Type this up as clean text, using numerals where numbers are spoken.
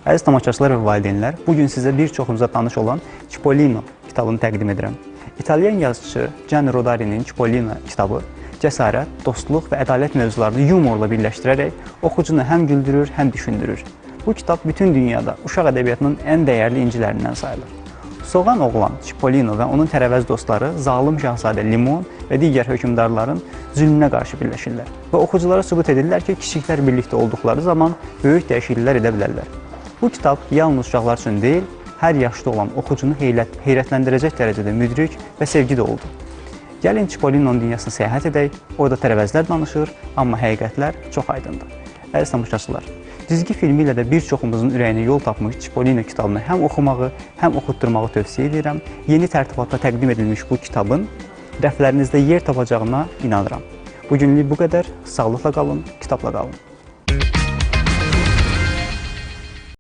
Əziz tamaşaçılar və valideynlər, bugün sizə bir çoxunuza tanış olan Cipollino kitabını təqdim edirəm. İtalyan yazıcı Gianni Rodari'nin Cipollino kitabı cəsarət, dostluq və ədalət mövzularını yumorla birləşdirərək oxucunu həm güldürür, həm düşündürür. Bu kitab bütün dünyada uşaq ədəbiyyatının ən dəyərli incilərindən sayılır. Soğan oğlan Cipollino və onun tərəvəz dostları zalım şahzadə Limon və digər hökmdarların zülmünə qarşı birləşirlər və oxuculara sübut edirlər ki, kiçiklər birlikdə olduqları zaman böyük dəyişikliklər edə bilərlər. Bu kitab yalnız uşaqlar üçün deyil, hər yaşda olan oxucunu heyrətləndirəcək dərəcədə müdrik və sevgi doludur. Gəlin Cipollino'nun dünyasına səyahət edək, orada tərəvəzlər danışır, amma həqiqətlər çox aydındır. Əziz tamaşaçılar, cizgi filmi ilə də bir çoxumuzun ürəyinə yol tapmış Cipollino kitabını həm oxumağı, həm oxutdurmağı tövsiyə edirəm. Yeni tərtibatda təqdim edilmiş bu kitabın rəflərinizdə yer tapacağına inanıram. Bugünlük bu qədər. Sağlıqla qalın, kitabla qalın.